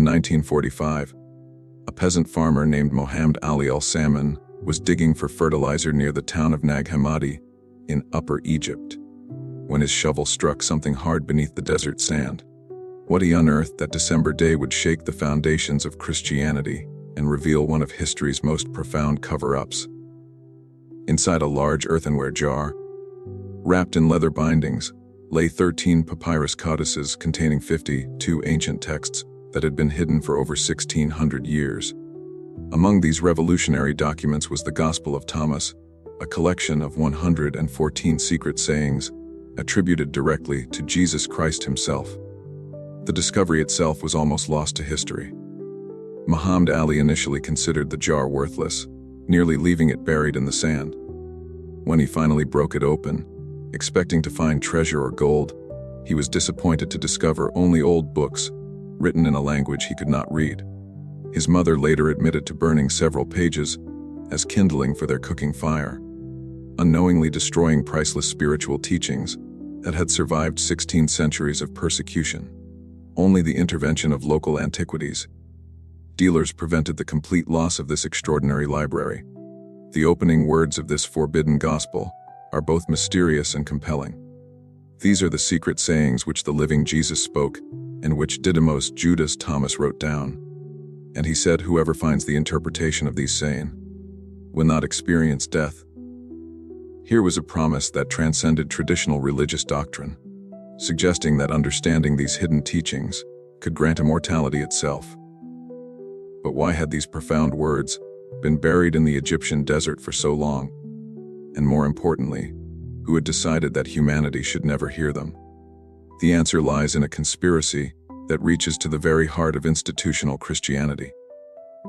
In 1945, a peasant farmer named Mohammed Ali al-Salman was digging for fertilizer near the town of Nag Hammadi in Upper Egypt, when his shovel struck something hard beneath the desert sand. What he unearthed that December day would shake the foundations of Christianity and reveal one of history's most profound cover-ups. Inside a large earthenware jar, wrapped in leather bindings, lay 13 papyrus codices containing 52 ancient texts that had been hidden for over 1,600 years. Among these revolutionary documents was the Gospel of Thomas, a collection of 114 secret sayings attributed directly to Jesus Christ himself. The discovery itself was almost lost to history. Muhammad Ali initially considered the jar worthless, nearly leaving it buried in the sand. When he finally broke it open, expecting to find treasure or gold, he was disappointed to discover only old books, written in a language he could not read. His mother later admitted to burning several pages as kindling for their cooking fire, unknowingly destroying priceless spiritual teachings that had survived 16 centuries of persecution. Only the intervention of local antiquities dealers prevented the complete loss of this extraordinary library. The opening words of this forbidden gospel are both mysterious and compelling. These are the secret sayings which the living Jesus spoke and which Didymus Judas Thomas wrote down. And he said, whoever finds the interpretation of these saying will not experience death. Here was a promise that transcended traditional religious doctrine, suggesting that understanding these hidden teachings could grant immortality itself. But why had these profound words been buried in the Egyptian desert for so long? And more importantly, who had decided that humanity should never hear them? The answer lies in a conspiracy that reaches to the very heart of institutional Christianity.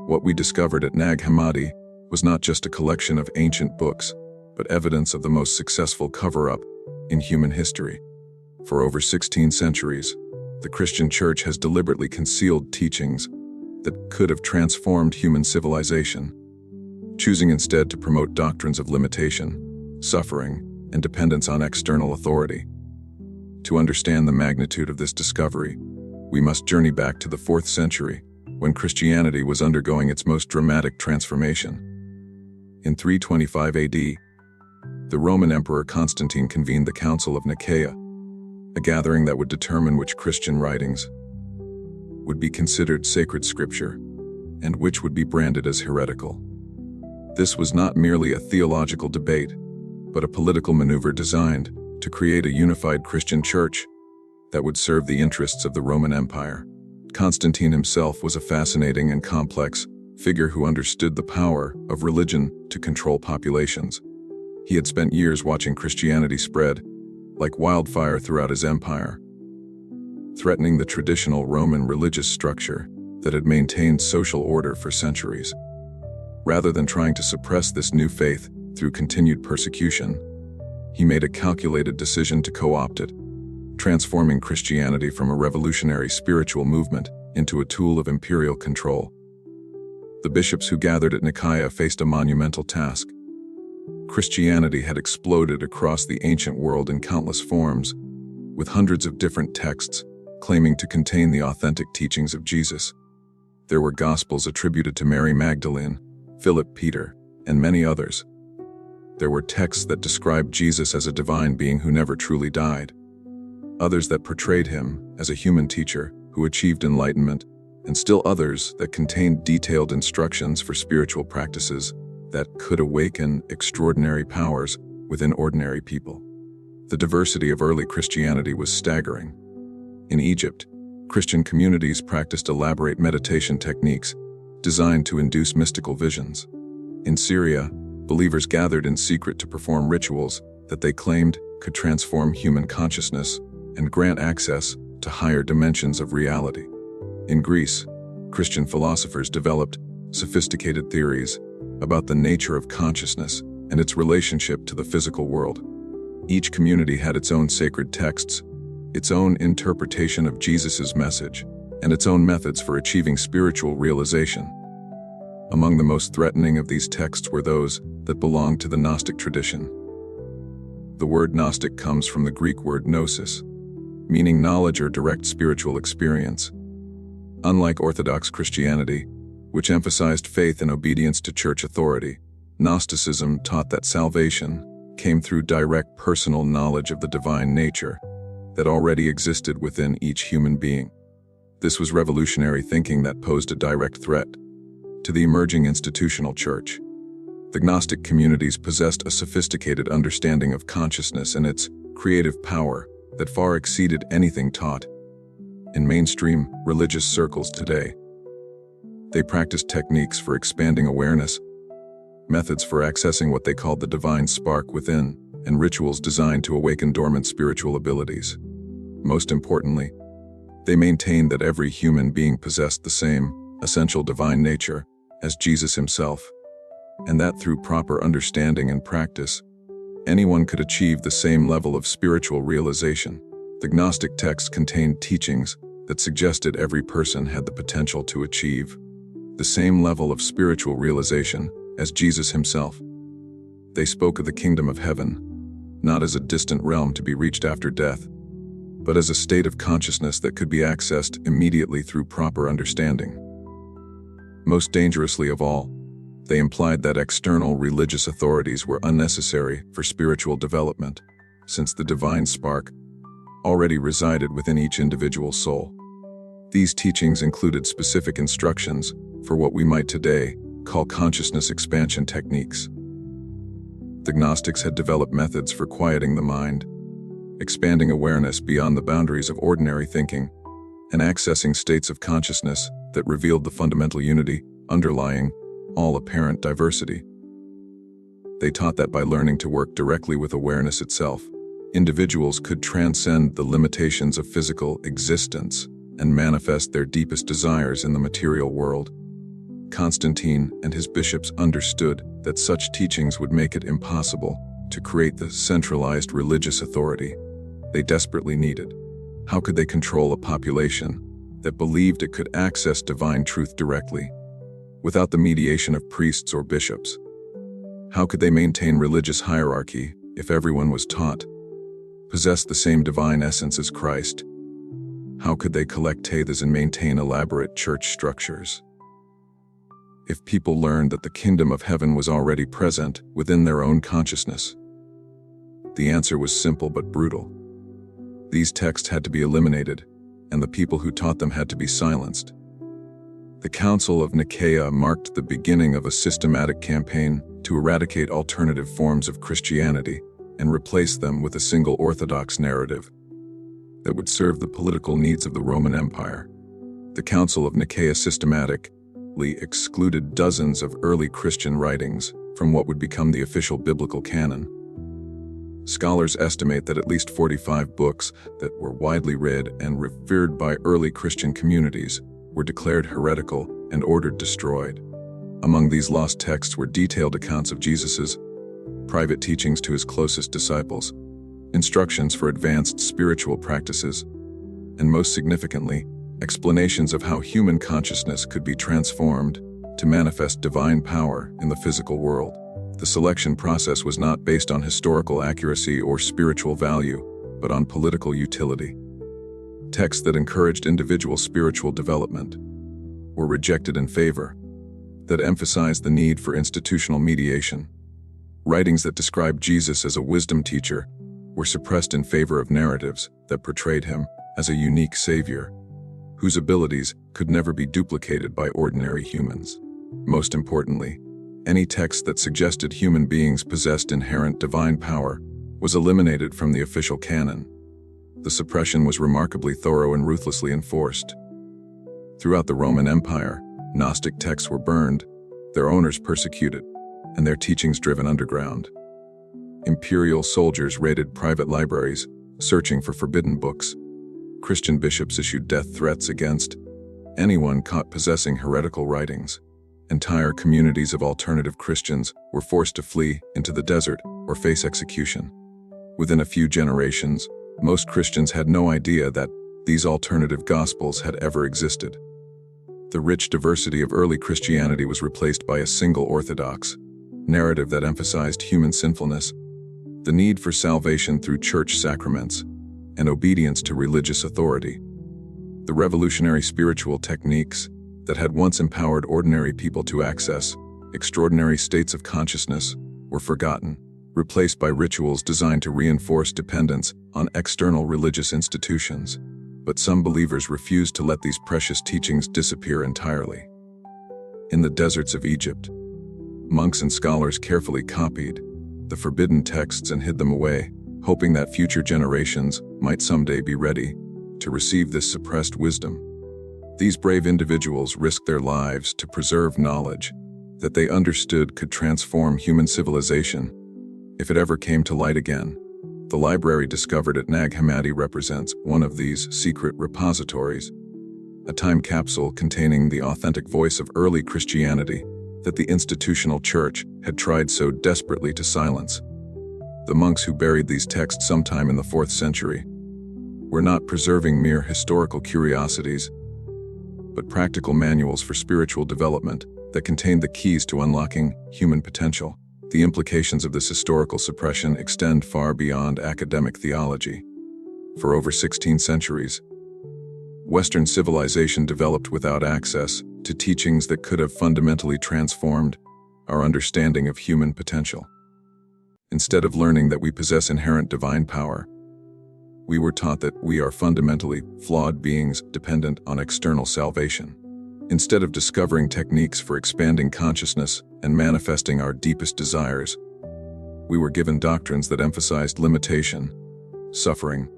What we discovered at Nag Hammadi was not just a collection of ancient books, but evidence of the most successful cover-up in human history. For over 16 centuries, the Christian Church has deliberately concealed teachings that could have transformed human civilization, choosing instead to promote doctrines of limitation, suffering, and dependence on external authority. To understand the magnitude of this discovery, we must journey back to the 4th century, when Christianity was undergoing its most dramatic transformation. In 325 AD, the Roman Emperor Constantine convened the Council of Nicaea, a gathering that would determine which Christian writings would be considered sacred scripture and which would be branded as heretical. This was not merely a theological debate, but a political maneuver designed to create a unified Christian church that would serve the interests of the Roman Empire. Constantine himself was a fascinating and complex figure who understood the power of religion to control populations. He had spent years watching Christianity spread like wildfire throughout his empire, threatening the traditional Roman religious structure that had maintained social order for centuries. Rather than trying to suppress this new faith through continued persecution, he made a calculated decision to co-opt it, transforming Christianity from a revolutionary spiritual movement into a tool of imperial control. The bishops who gathered at Nicaea faced a monumental task. Christianity had exploded across the ancient world in countless forms, with hundreds of different texts claiming to contain the authentic teachings of Jesus. There were Gospels attributed to Mary Magdalene, Philip Peter, and many others. There were texts that described Jesus as a divine being who never truly died, others that portrayed him as a human teacher who achieved enlightenment, and still others that contained detailed instructions for spiritual practices that could awaken extraordinary powers within ordinary people. The diversity of early Christianity was staggering. In Egypt, Christian communities practiced elaborate meditation techniques designed to induce mystical visions. In Syria, believers gathered in secret to perform rituals that they claimed could transform human consciousness and grant access to higher dimensions of reality. In Greece, Christian philosophers developed sophisticated theories about the nature of consciousness and its relationship to the physical world. Each community had its own sacred texts, its own interpretation of Jesus' message, and its own methods for achieving spiritual realization. Among the most threatening of these texts were those that belonged to the Gnostic tradition. The word Gnostic comes from the Greek word gnosis, meaning knowledge or direct spiritual experience. Unlike Orthodox Christianity, which emphasized faith and obedience to church authority, Gnosticism taught that salvation came through direct personal knowledge of the divine nature that already existed within each human being. This was revolutionary thinking that posed a direct threat to the emerging institutional church. The Gnostic communities possessed a sophisticated understanding of consciousness and its creative power that far exceeded anything taught in mainstream religious circles today. They practiced techniques for expanding awareness, methods for accessing what they called the divine spark within, and rituals designed to awaken dormant spiritual abilities. Most importantly, they maintained that every human being possessed the same essential divine nature as Jesus himself, and that through proper understanding and practice, anyone could achieve the same level of spiritual realization. The Gnostic texts contained teachings that suggested every person had the potential to achieve the same level of spiritual realization as Jesus himself. They spoke of the kingdom of heaven, not as a distant realm to be reached after death, but as a state of consciousness that could be accessed immediately through proper understanding. Most dangerously of all, they implied that external religious authorities were unnecessary for spiritual development, since the divine spark already resided within each individual soul. These teachings included specific instructions for what we might today call consciousness expansion techniques. The Gnostics had developed methods for quieting the mind, expanding awareness beyond the boundaries of ordinary thinking, and accessing states of consciousness that revealed the fundamental unity underlying all apparent diversity. They taught that by learning to work directly with awareness itself, individuals could transcend the limitations of physical existence and manifest their deepest desires in the material world. Constantine and his bishops understood that such teachings would make it impossible to create the centralized religious authority they desperately needed. How could they control a population that believed it could access divine truth directly, without the mediation of priests or bishops? How could they maintain religious hierarchy if everyone was taught, possessed the same divine essence as Christ? How could they collect tithes and maintain elaborate church structures? If people learned that the kingdom of heaven was already present within their own consciousness? The answer was simple but brutal. These texts had to be eliminated, and the people who taught them had to be silenced. The Council of Nicaea marked the beginning of a systematic campaign to eradicate alternative forms of Christianity and replace them with a single orthodox narrative that would serve the political needs of the Roman Empire. The Council of Nicaea systematically excluded dozens of early Christian writings from what would become the official biblical canon. Scholars estimate that at least 45 books that were widely read and revered by early Christian communities were declared heretical and ordered destroyed. Among these lost texts were detailed accounts of Jesus's private teachings to his closest disciples, instructions for advanced spiritual practices, and most significantly, explanations of how human consciousness could be transformed to manifest divine power in the physical world. The selection process was not based on historical accuracy or spiritual value, but on political utility. Texts that encouraged individual spiritual development were rejected in favor that emphasized the need for institutional mediation. Writings that described Jesus as a wisdom teacher were suppressed in favor of narratives that portrayed him as a unique savior, whose abilities could never be duplicated by ordinary humans. Most importantly, any text that suggested human beings possessed inherent divine power was eliminated from the official canon. The suppression was remarkably thorough and ruthlessly enforced. Throughout the Roman Empire, Gnostic texts were burned, their owners persecuted, and their teachings driven underground. Imperial soldiers raided private libraries, searching for forbidden books. Christian bishops issued death threats against anyone caught possessing heretical writings. Entire communities of alternative Christians were forced to flee into the desert or face execution. Within a few generations, most Christians had no idea that these alternative gospels had ever existed. The rich diversity of early Christianity was replaced by a single orthodox narrative that emphasized human sinfulness, the need for salvation through church sacraments, and obedience to religious authority. The revolutionary spiritual techniques that had once empowered ordinary people to access extraordinary states of consciousness were forgotten, replaced by rituals designed to reinforce dependence on external religious institutions. But some believers refused to let these precious teachings disappear entirely. In the deserts of Egypt, monks and scholars carefully copied the forbidden texts and hid them away, hoping that future generations might someday be ready to receive this suppressed wisdom. These brave individuals risked their lives to preserve knowledge that they understood could transform human civilization if it ever came to light again. The library discovered at Nag Hammadi represents one of these secret repositories, a time capsule containing the authentic voice of early Christianity that the institutional church had tried so desperately to silence. The monks who buried these texts sometime in the 4th century were not preserving mere historical curiosities, but practical manuals for spiritual development that contained the keys to unlocking human potential. The implications of this historical suppression extend far beyond academic theology. For over 16 centuries, Western civilization developed without access to teachings that could have fundamentally transformed our understanding of human potential. Instead of learning that we possess inherent divine power, we were taught that we are fundamentally flawed beings dependent on external salvation. Instead of discovering techniques for expanding consciousness and manifesting our deepest desires, we were given doctrines that emphasized limitation, suffering,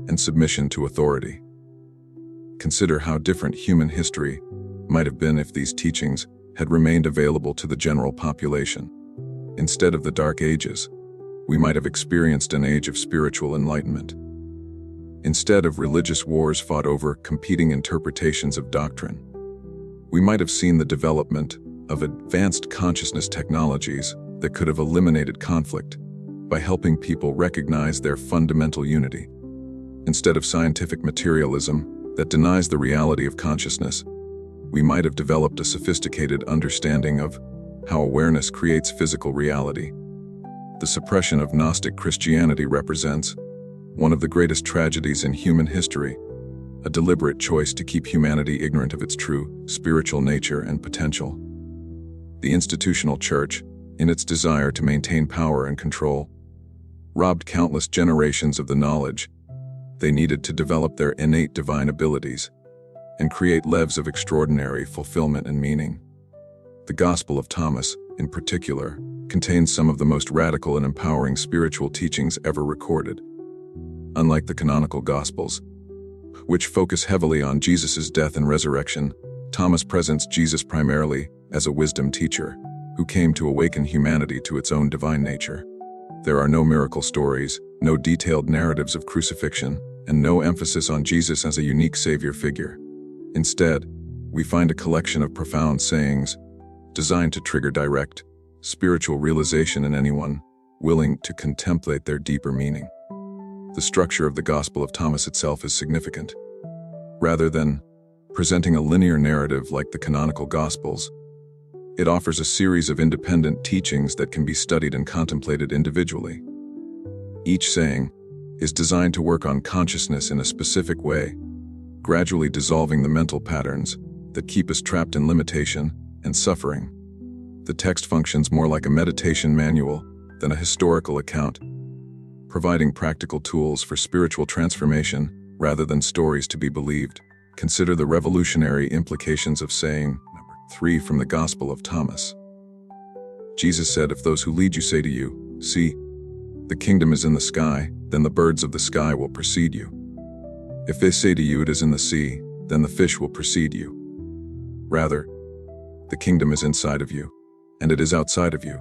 and submission to authority. Consider how different human history might have been if these teachings had remained available to the general population. Instead of the Dark Ages, we might have experienced an age of spiritual enlightenment. Instead of religious wars fought over competing interpretations of doctrine, we might have seen the development of advanced consciousness technologies that could have eliminated conflict by helping people recognize their fundamental unity. Instead of scientific materialism that denies the reality of consciousness, we might have developed a sophisticated understanding of how awareness creates physical reality. The suppression of Gnostic Christianity represents one of the greatest tragedies in human history, a deliberate choice to keep humanity ignorant of its true spiritual nature and potential. The institutional church, in its desire to maintain power and control, robbed countless generations of the knowledge they needed to develop their innate divine abilities and create lives of extraordinary fulfillment and meaning. The Gospel of Thomas, in particular, contains some of the most radical and empowering spiritual teachings ever recorded. Unlike the canonical Gospels, which focus heavily on Jesus' death and resurrection, Thomas presents Jesus primarily as a wisdom teacher who came to awaken humanity to its own divine nature. There are no miracle stories, no detailed narratives of crucifixion, and no emphasis on Jesus as a unique savior figure. Instead, we find a collection of profound sayings designed to trigger direct, spiritual realization in anyone willing to contemplate their deeper meaning. The structure of the Gospel of Thomas itself is significant. Rather than presenting a linear narrative like the canonical Gospels, it offers a series of independent teachings that can be studied and contemplated individually. Each saying is designed to work on consciousness in a specific way, gradually dissolving the mental patterns that keep us trapped in limitation and suffering. The text functions more like a meditation manual than a historical account, providing practical tools for spiritual transformation rather than stories to be believed. Consider the revolutionary implications of saying number 3 from the Gospel of Thomas. Jesus said, "If those who lead you say to you, 'See, the kingdom is in the sky,' then the birds of the sky will precede you. If they say to you, 'It is in the sea,' then the fish will precede you. Rather, the kingdom is inside of you, and it is outside of you.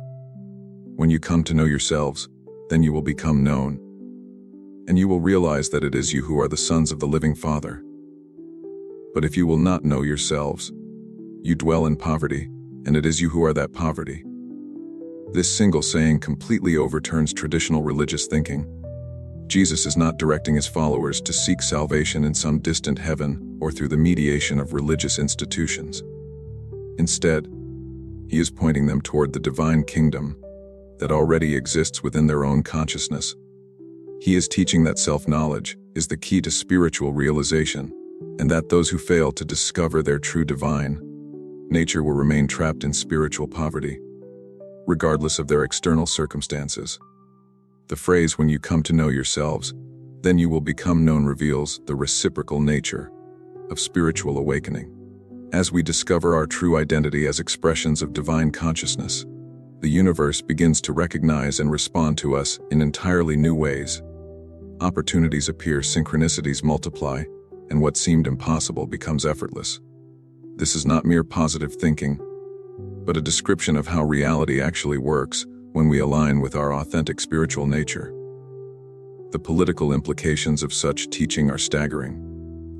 When you come to know yourselves, then you will become known, and you will realize that it is you who are the sons of the living Father. But if you will not know yourselves, you dwell in poverty, and it is you who are that poverty." This single saying completely overturns traditional religious thinking. Jesus is not directing his followers to seek salvation in some distant heaven or through the mediation of religious institutions. Instead, he is pointing them toward the divine kingdom that already exists within their own consciousness. He is teaching that self-knowledge is the key to spiritual realization, and that those who fail to discover their true divine nature will remain trapped in spiritual poverty, regardless of their external circumstances. The phrase, "when you come to know yourselves, then you will become known," reveals the reciprocal nature of spiritual awakening. As we discover our true identity as expressions of divine consciousness, the universe begins to recognize and respond to us in entirely new ways. Opportunities appear, synchronicities multiply, and what seemed impossible becomes effortless. This is not mere positive thinking, but a description of how reality actually works when we align with our authentic spiritual nature. The political implications of such teaching are staggering.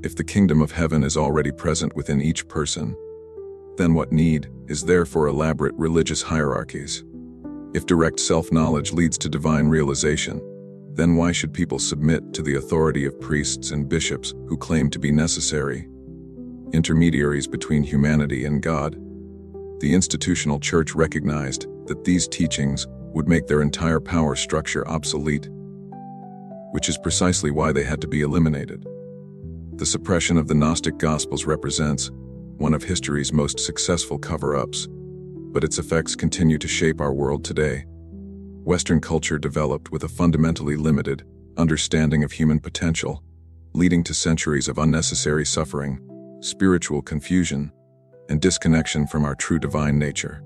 If the kingdom of heaven is already present within each person, then what need is there for elaborate religious hierarchies? If direct self-knowledge leads to divine realization, then why should people submit to the authority of priests and bishops who claim to be necessary intermediaries between humanity and God? The institutional church recognized that these teachings would make their entire power structure obsolete, which is precisely why they had to be eliminated. The suppression of the Gnostic Gospels represents one of history's most successful cover-ups, but its effects continue to shape our world today. Western culture developed with a fundamentally limited understanding of human potential, leading to centuries of unnecessary suffering, spiritual confusion, and disconnection from our true divine nature.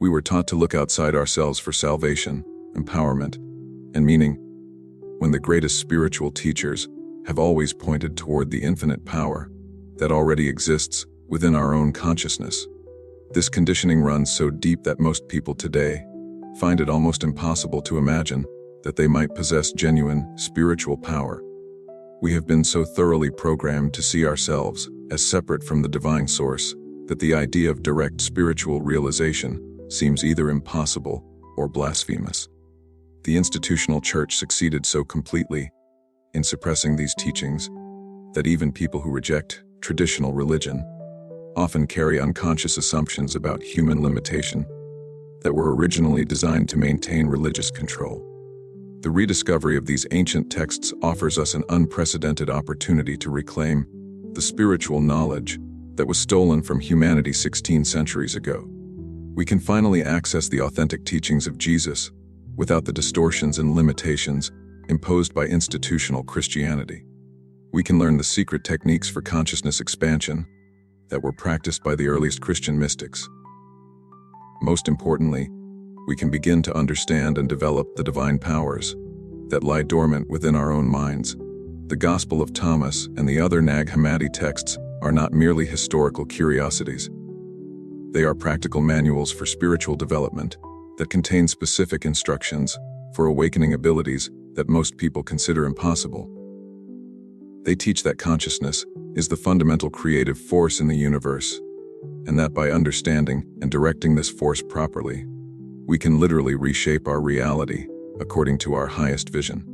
We were taught to look outside ourselves for salvation, empowerment, and meaning, when the greatest spiritual teachers have always pointed toward the infinite power that already exists within our own consciousness. This conditioning runs so deep that most people today find it almost impossible to imagine that they might possess genuine spiritual power. We have been so thoroughly programmed to see ourselves as separate from the divine source that the idea of direct spiritual realization seems either impossible or blasphemous. The institutional church succeeded so completely in suppressing these teachings that even people who reject traditional religion often carry unconscious assumptions about human limitation that were originally designed to maintain religious control. The rediscovery of these ancient texts offers us an unprecedented opportunity to reclaim the spiritual knowledge that was stolen from humanity 16 centuries ago. We can finally access the authentic teachings of Jesus without the distortions and limitations imposed by institutional Christianity. We can learn the secret techniques for consciousness expansion that were practiced by the earliest Christian mystics. Most importantly, we can begin to understand and develop the divine powers that lie dormant within our own minds. The Gospel of Thomas and the other Nag Hammadi texts are not merely historical curiosities. They are practical manuals for spiritual development that contain specific instructions for awakening abilities that most people consider impossible. They teach that consciousness is the fundamental creative force in the universe, and that by understanding and directing this force properly, we can literally reshape our reality according to our highest vision.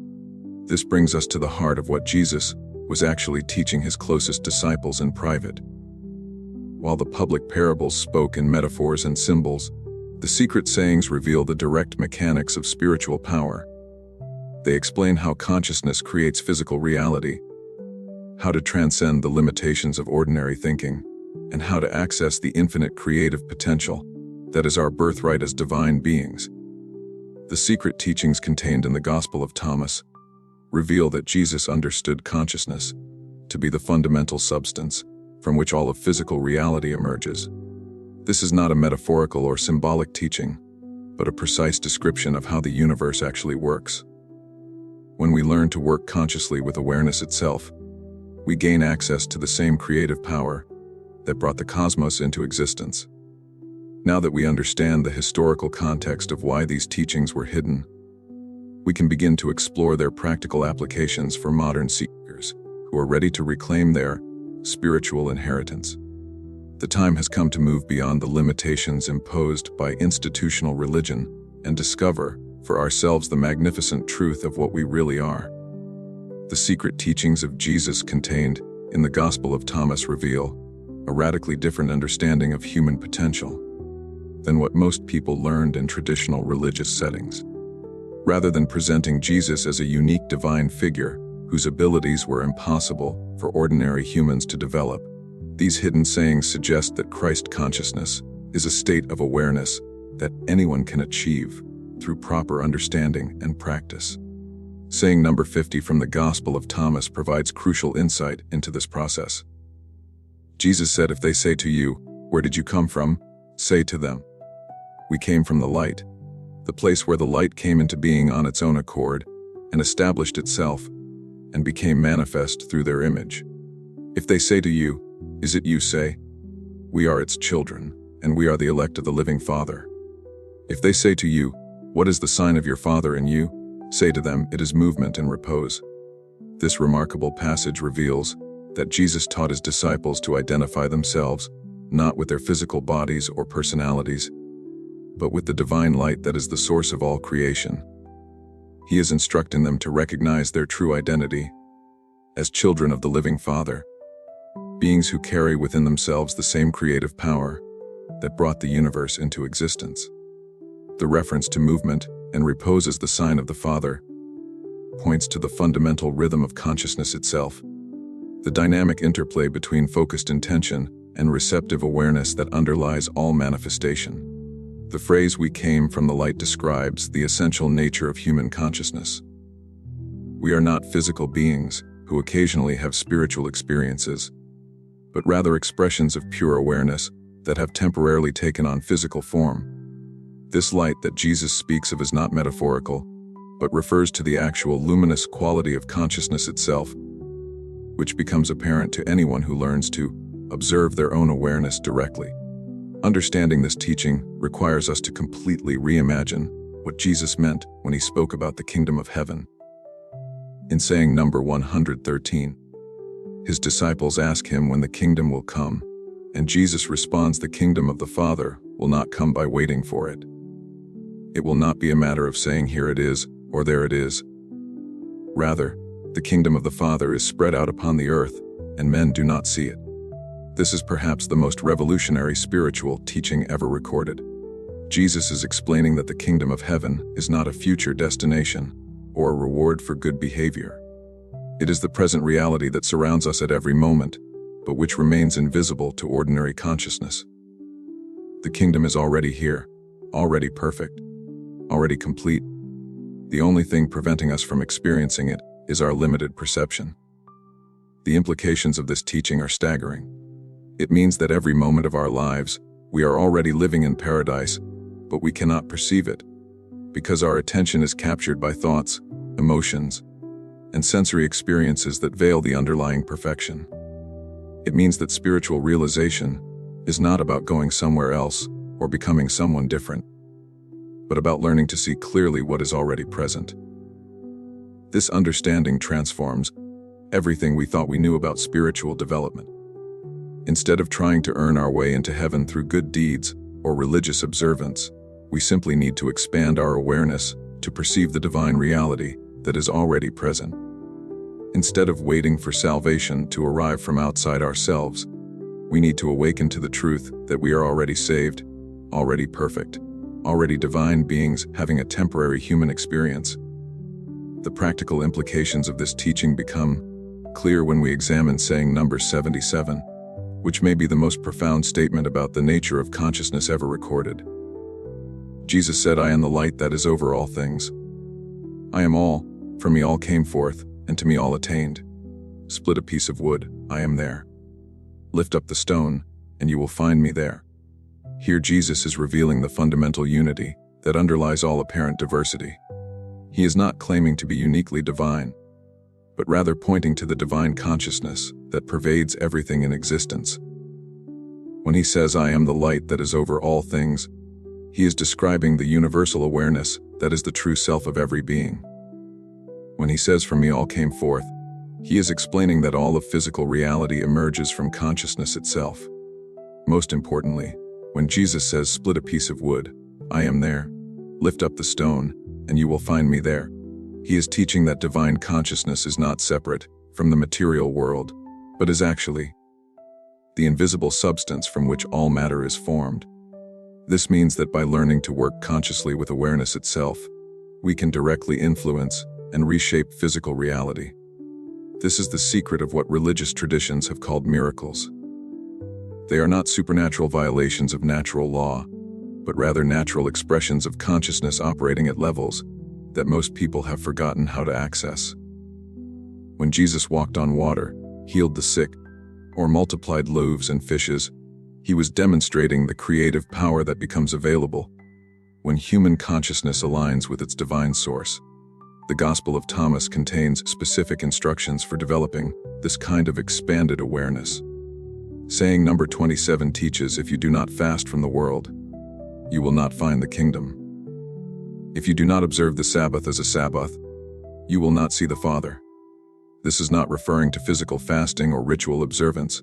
This brings us to the heart of what Jesus was actually teaching his closest disciples in private. While the public parables spoke in metaphors and symbols, the secret sayings reveal the direct mechanics of spiritual power. They explain how consciousness creates physical reality, how to transcend the limitations of ordinary thinking, and how to access the infinite creative potential that is our birthright as divine beings. The secret teachings contained in the Gospel of Thomas reveal that Jesus understood consciousness to be the fundamental substance from which all of physical reality emerges. This is not a metaphorical or symbolic teaching, but a precise description of how the universe actually works. When we learn to work consciously with awareness itself, we gain access to the same creative power that brought the cosmos into existence. Now that we understand the historical context of why these teachings were hidden, we can begin to explore their practical applications for modern seekers who are ready to reclaim their spiritual inheritance. The time has come to move beyond the limitations imposed by institutional religion and discover for ourselves the magnificent truth of what we really are. The secret teachings of Jesus contained in the Gospel of Thomas reveal a radically different understanding of human potential than what most people learned in traditional religious settings. Rather than presenting Jesus as a unique divine figure whose abilities were impossible for ordinary humans to develop. These hidden sayings suggest that Christ consciousness is a state of awareness that anyone can achieve through proper understanding and practice. Saying number 50 from the Gospel of Thomas provides crucial insight into this process. Jesus said, "If they say to you, 'Where did you come from?' say to them, 'We came from the light,' the place where the light came into being on its own accord and established itself and became manifest through their image. If they say to you, 'Is it you?' say, 'We are its children, and we are the elect of the living Father.' If they say to you, 'What is the sign of your Father in you?' say to them, 'It is movement and repose.'" This remarkable passage reveals that Jesus taught his disciples to identify themselves not with their physical bodies or personalities, but with the divine light that is the source of all creation. He is instructing them to recognize their true identity as children of the living Father, beings who carry within themselves the same creative power that brought the universe into existence. The reference to movement and repose as the sign of the Father points to the fundamental rhythm of consciousness itself, the dynamic interplay between focused intention and receptive awareness that underlies all manifestation. The phrase "we came from the light" describes the essential nature of human consciousness. We are not physical beings who occasionally have spiritual experiences, but rather expressions of pure awareness that have temporarily taken on physical form. This light that Jesus speaks of is not metaphorical, but refers to the actual luminous quality of consciousness itself, which becomes apparent to anyone who learns to observe their own awareness directly. Understanding this teaching requires us to completely reimagine what Jesus meant when he spoke about the kingdom of heaven. In saying number 113, his disciples ask him when the kingdom will come, and Jesus responds, "The kingdom of the Father will not come by waiting for it. It will not be a matter of saying, 'Here it is,' or 'There it is.' Rather, the kingdom of the Father is spread out upon the earth, and men do not see it." This is perhaps the most revolutionary spiritual teaching ever recorded. Jesus is explaining that the kingdom of heaven is not a future destination or a reward for good behavior. It is the present reality that surrounds us at every moment, but which remains invisible to ordinary consciousness. The kingdom is already here, already perfect, already complete. The only thing preventing us from experiencing it is our limited perception. The implications of this teaching are staggering. It means that every moment of our lives, we are already living in paradise, but we cannot perceive it, because our attention is captured by thoughts, emotions, and sensory experiences that veil the underlying perfection. It means that spiritual realization is not about going somewhere else or becoming someone different, but about learning to see clearly what is already present. This understanding transforms everything we thought we knew about spiritual development. Instead of trying to earn our way into heaven through good deeds or religious observance, we simply need to expand our awareness to perceive the divine reality that is already present. Instead of waiting for salvation to arrive from outside ourselves, we need to awaken to the truth that we are already saved, already perfect, already divine beings having a temporary human experience. The practical implications of this teaching become clear when we examine saying number 77, which may be the most profound statement about the nature of consciousness ever recorded. Jesus said, "I am the light that is over all things. I am all, from me all came forth, and to me all attained. Split a piece of wood, I am there. Lift up the stone, and you will find me there." Here Jesus is revealing the fundamental unity that underlies all apparent diversity. He is not claiming to be uniquely divine, but rather pointing to the divine consciousness that pervades everything in existence. When he says, "I am the light that is over all things," he is describing the universal awareness that is the true self of every being. When he says, "From me all came forth," he is explaining that all of physical reality emerges from consciousness itself. Most importantly, when Jesus says, "Split a piece of wood, I am there. Lift up the stone, and you will find me there," he is teaching that divine consciousness is not separate from the material world, but is actually the invisible substance from which all matter is formed. This means that by learning to work consciously with awareness itself, we can directly influence and reshape physical reality. This is the secret of what religious traditions have called miracles. They are not supernatural violations of natural law, but rather natural expressions of consciousness operating at levels that most people have forgotten how to access. When Jesus walked on water, healed the sick, or multiplied loaves and fishes, he was demonstrating the creative power that becomes available when human consciousness aligns with its divine source. The Gospel of Thomas contains specific instructions for developing this kind of expanded awareness. Saying number 27 teaches, if you do not fast from the world, you will not find the kingdom. If you do not observe the Sabbath as a Sabbath, you will not see the Father. This is not referring to physical fasting or ritual observance,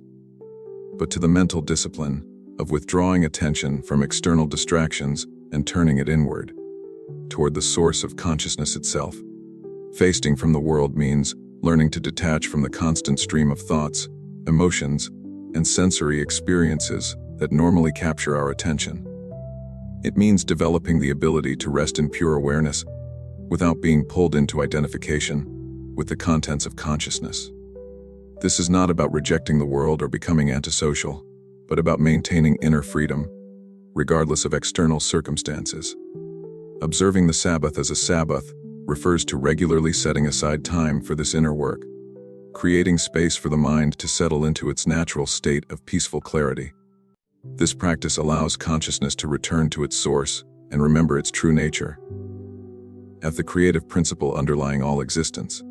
but to the mental discipline of withdrawing attention from external distractions and turning it inward, toward the source of consciousness itself. Fasting from the world means learning to detach from the constant stream of thoughts, emotions, and sensory experiences that normally capture our attention. It means developing the ability to rest in pure awareness without being pulled into identification with the contents of consciousness. This is not about rejecting the world or becoming antisocial, but about maintaining inner freedom, regardless of external circumstances. Observing the Sabbath as a Sabbath refers to regularly setting aside time for this inner work, creating space for the mind to settle into its natural state of peaceful clarity. This practice allows consciousness to return to its source and remember its true nature, as the creative principle underlying all existence.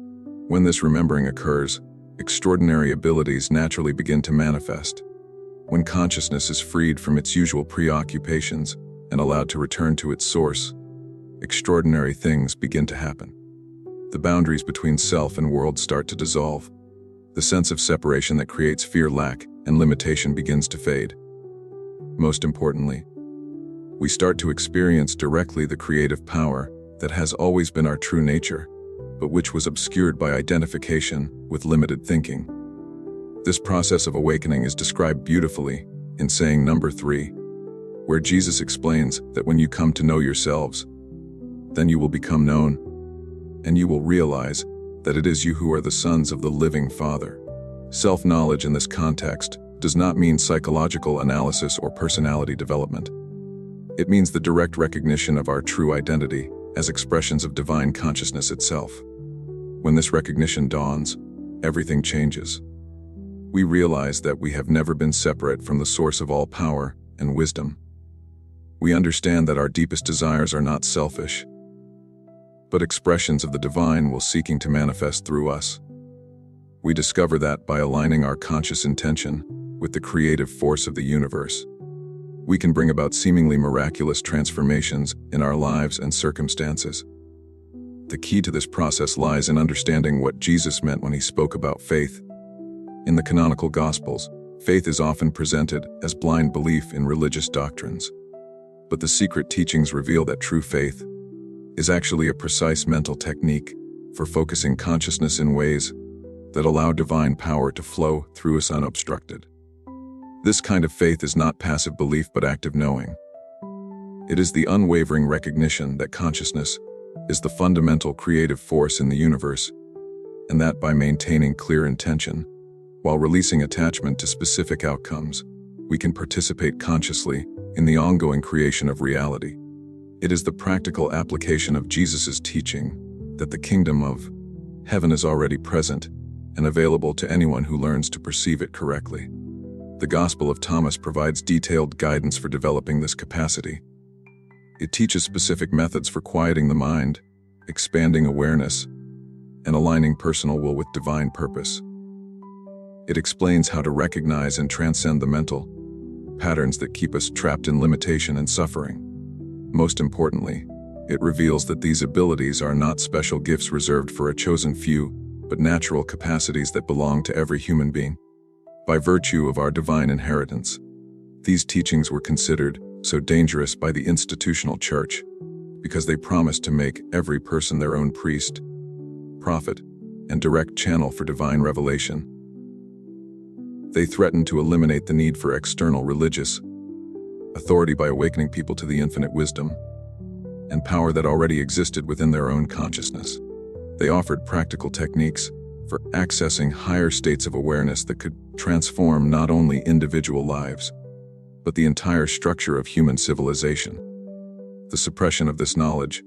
When this remembering occurs, extraordinary abilities naturally begin to manifest. When consciousness is freed from its usual preoccupations and allowed to return to its source, extraordinary things begin to happen. The boundaries between self and world start to dissolve. The sense of separation that creates fear, lack, and limitation begins to fade. Most importantly, we start to experience directly the creative power that has always been our true nature, but which was obscured by identification with limited thinking. This process of awakening is described beautifully in saying number 3, where Jesus explains that when you come to know yourselves, then you will become known, and you will realize that it is you who are the sons of the living Father. Self-knowledge in this context does not mean psychological analysis or personality development. It means the direct recognition of our true identity as expressions of divine consciousness itself. When this recognition dawns, everything changes. We realize that we have never been separate from the source of all power and wisdom. We understand that our deepest desires are not selfish, but expressions of the divine will seeking to manifest through us. We discover that by aligning our conscious intention with the creative force of the universe, we can bring about seemingly miraculous transformations in our lives and circumstances. The key to this process lies in understanding what Jesus meant when he spoke about faith. In the canonical Gospels, faith is often presented as blind belief in religious doctrines. But the secret teachings reveal that true faith is actually a precise mental technique for focusing consciousness in ways that allow divine power to flow through us unobstructed. This kind of faith is not passive belief but active knowing. It is the unwavering recognition that consciousness is the fundamental creative force in the universe, and that by maintaining clear intention, while releasing attachment to specific outcomes, we can participate consciously in the ongoing creation of reality. It is the practical application of Jesus' teaching that the kingdom of heaven is already present and available to anyone who learns to perceive it correctly. The Gospel of Thomas provides detailed guidance for developing this capacity. It teaches specific methods for quieting the mind, expanding awareness, and aligning personal will with divine purpose. It explains how to recognize and transcend the mental patterns that keep us trapped in limitation and suffering. Most importantly, it reveals that these abilities are not special gifts reserved for a chosen few, but natural capacities that belong to every human being. By virtue of our divine inheritance, these teachings were considered so dangerous by the institutional church because they promised to make every person their own priest, prophet, and direct channel for divine revelation. They threatened to eliminate the need for external religious authority by awakening people to the infinite wisdom and power that already existed within their own consciousness. They offered practical techniques for accessing higher states of awareness that could transform not only individual lives, but the entire structure of human civilization. The suppression of this knowledge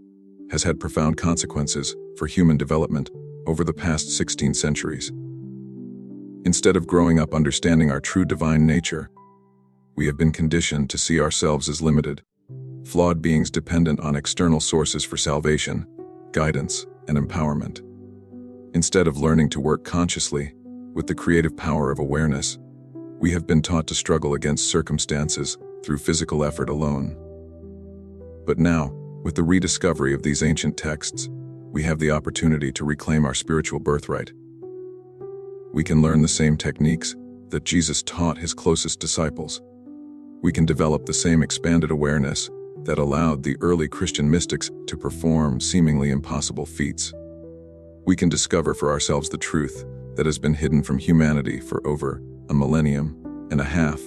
has had profound consequences for human development over the past 16 centuries. Instead of growing up understanding our true divine nature, we have been conditioned to see ourselves as limited, flawed beings dependent on external sources for salvation, guidance, and empowerment. Instead of learning to work consciously with the creative power of awareness, we have been taught to struggle against circumstances through physical effort alone. But now, with the rediscovery of these ancient texts, we have the opportunity to reclaim our spiritual birthright. We can learn the same techniques that Jesus taught his closest disciples. We can develop the same expanded awareness that allowed the early Christian mystics to perform seemingly impossible feats. We can discover for ourselves the truth that has been hidden from humanity for over a millennium and a half,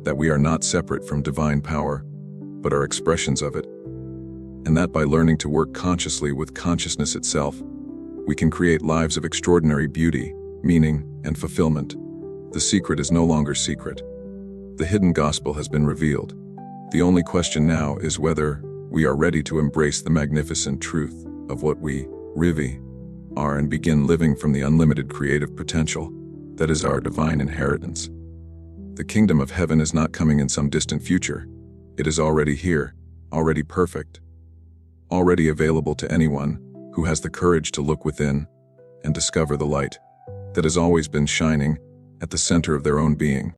that we are not separate from divine power, but are expressions of it, and that by learning to work consciously with consciousness itself, we can create lives of extraordinary beauty, meaning, and fulfillment. The secret is no longer secret. The hidden gospel has been revealed. The only question now is whether we are ready to embrace the magnificent truth of what we, Rivi, are and begin living from the unlimited creative potential that is our divine inheritance. The kingdom of heaven is not coming in some distant future. It is already here, already perfect, already available to anyone who has the courage to look within and discover the light that has always been shining at the center of their own being.